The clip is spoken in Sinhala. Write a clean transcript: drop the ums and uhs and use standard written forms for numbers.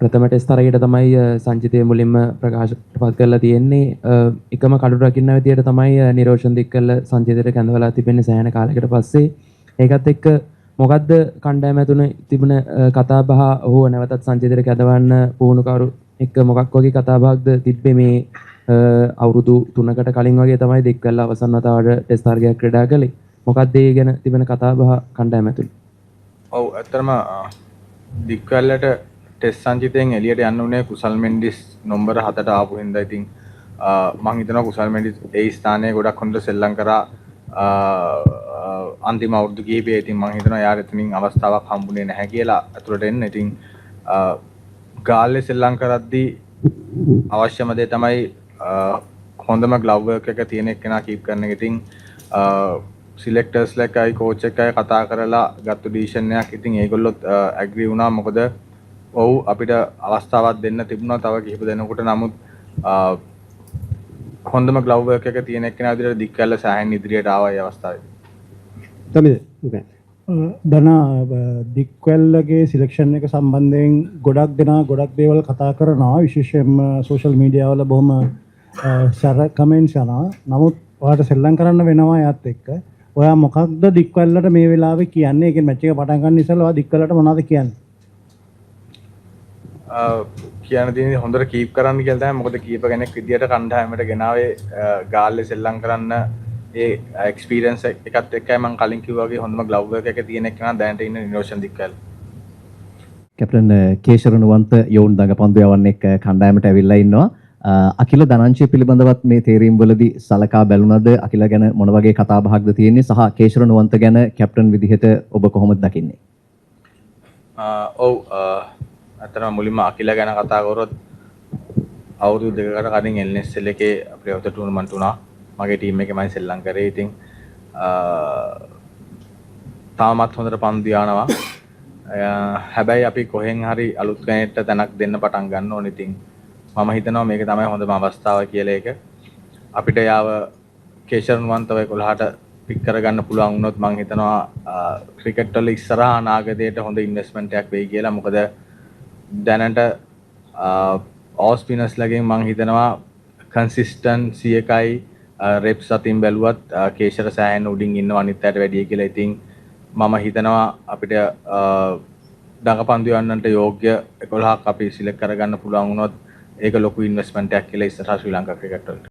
ප්‍රථම ටෙස්ට් තරගයට තමයි සංජිතය මුලින්ම ප්‍රකාශපත් කරලා තියෙන්නේ. එකම කඩු රකින්න විදියට තමයි නිරෝෂන් දික්කල්ල සංජිතයට කැඳවලා තිබෙන්නේ සෑහෙන කාලයකට පස්සේ. ඒකත් එක්ක මොකද්ද කණ්ඩායම ඇතුළේ තිබුණ කතා බහ හෝ නැවතත් සංජිතයට කැඳවන්න පුහුණුකරු එක්ක මොකක් වගේ කතා බහක්ද තිබ්බේ මේ අවුරුදු 3කට කලින් වගේ තමයි දික්කල්ල අවසන් වතාවට ටෙස්ට් තරගයක් ක්‍රීඩා කළේ. මොකක්ද ඒ ගැන තිබෙන කතා බහ කණ්ඩායම ඇතුළේ? ඔව් ඇත්තටම දික්කල්ලට ටෙස්ට් සංජිතයෙන් එළියට යන්න උනේ කුසල් මෙන්ඩිස් නම්බර 7ට ආපු හින්දා ඉතින් මම හිතනවා කුසල් මෙන්ඩිස් ඒ ස්ථානයේ ගොඩක් හොඳට සෙල්ලම් කරා අන්තිම අවුරුදු කිහිපයේ. ඉතින් මම හිතනවා යාර එතනින් අවස්ථාවක් හම්බුනේ නැහැ කියලා අතුලට එන්න. ඉතින් ගාල්ලේ සෙල්ලම් කරද්දී අවශ්‍යම දේ තමයි හොඳම ග්ලව් වර්ක් එක තියෙන එක්කෙනා කීප් කරන එක. ඉතින් සිලෙක්ටර්ස් ලකයි කෝච් එකයි කතා කරලා ගත්ත ඩිසිෂන් එකක්. ඉතින් ඒගොල්ලොත් ඇග්‍රී වුණා. මොකද ඔව් අපිට අවස්ථාවක් දෙන්න තිබුණා තව කිහිප දෙනෙකුට. නමුත් හොඳම ග්ලව් වර්ක් එක තියෙන එක්කෙනා විදිහට දික්කල්ල සෑහෙන ඉදිරියට ආවා ඒ අවස්ථාවේ. තමයි දන දික්වැල්ලගේ සිලෙක්ෂන් එක සම්බන්ධයෙන් ගොඩක් දෙනා ගොඩක් දේවල් කතා කරනවා. විශේෂයෙන්ම සෝෂල් මීඩියා වල බොහොම සැර කමෙන්ට්ස් යනවා. නමුත් ඔයාලට සෙල්ලම් කරන්න වෙනවා යාත් එක්ක. ඔයා මොකක්ද දික්වැල්ලට මේ වෙලාවේ කියන්නේ? ඒකෙන් මැච් එක පටන් ගන්න ඉස්සෙල්ලා ඔයා දික්වැල්ලට මොනවද කියන්නේ? කියන දේ හොඳට කීප් කරන්න කියලා තමයි. මොකද කීප කෙනෙක් විදියට කණ්ඩායමට ගෙනාවේ ගාල්ලේ සෙල්ලම් කරන්න ඒ එක්ස්පීරියන්ස් එකත් එක්කයි මම කලින් කිව්වා වගේ හොඳම ග්ලව් වර්ක් එක තියෙන එක නම් දැනට ඉන්න නිරෝෂන් දික්කල්. කැප්ටන් කේශරණවන්ත යෝන් දඟපන්දු යවන්න එක්ක කණ්ඩායමට ඇවිල්ලා ඉන්නවා. අකිල ධනංජය පිළිබඳවත් මේ තේරීම් වලදී සලකා බැලුණාද? අකිල ගැන මොන වගේ කතා බහක්ද තියෙන්නේ? සහ කේශරණවන්ත ගැන කැප්ටන් විදිහට ඔබ කොහොමද දකින්නේ? ඔව් අතරම මුලින්ම අකිල ගැන කතා කරොත් අවුරුදු දෙකකට කලින් LNSL එකේ ප්‍රයෝත ටූර්නමන්ට් වුණා. මගේ ටීම් එකේ මම සෙල්ලම් කරේ. ඉතින් තාමත් හොඳට පන්දු යනවා. හැබැයි අපි කොහෙන් හරි අලුත් කෙනෙක්ට තැනක් දෙන්න පටන් ගන්න ඕනේ. ඉතින් මම හිතනවා මේක තමයි හොඳම අවස්ථාව කියලා එක. අපිට යාව කේශරණවන්තව 11ට පික් කරගන්න පුළුවන් වුණොත් මම හිතනවා ක්‍රිකට් වල ඉස්සරහා අනාගතයට හොඳ ඉන්වෙස්ට්මන්ට් එකක් වෙයි කියලා. මොකද දැනට ඕස් ස්පිනර්ස් ලගෙන් මම හිතනවා කන්සිස්ටන්සි එකයි රෙප්ස් අතින් බැලුවත් කේශර සෑහෙන උඩින් ඉන්නවා අනිත් අයට වැඩිය කියලා. ඉතින් මම හිතනවා අපිට දඟපන්දු යන්නන්ට යෝග්‍ය 11ක් අපි සිලෙක්ට් කරගන්න පුළුවන් වුණොත් ඒක ලොකු ඉන්වෙස්ට්මන්ට් එකක් කියලා ඉස්සරහා ශ්‍රී ලංකා ක්‍රිකට් වලට.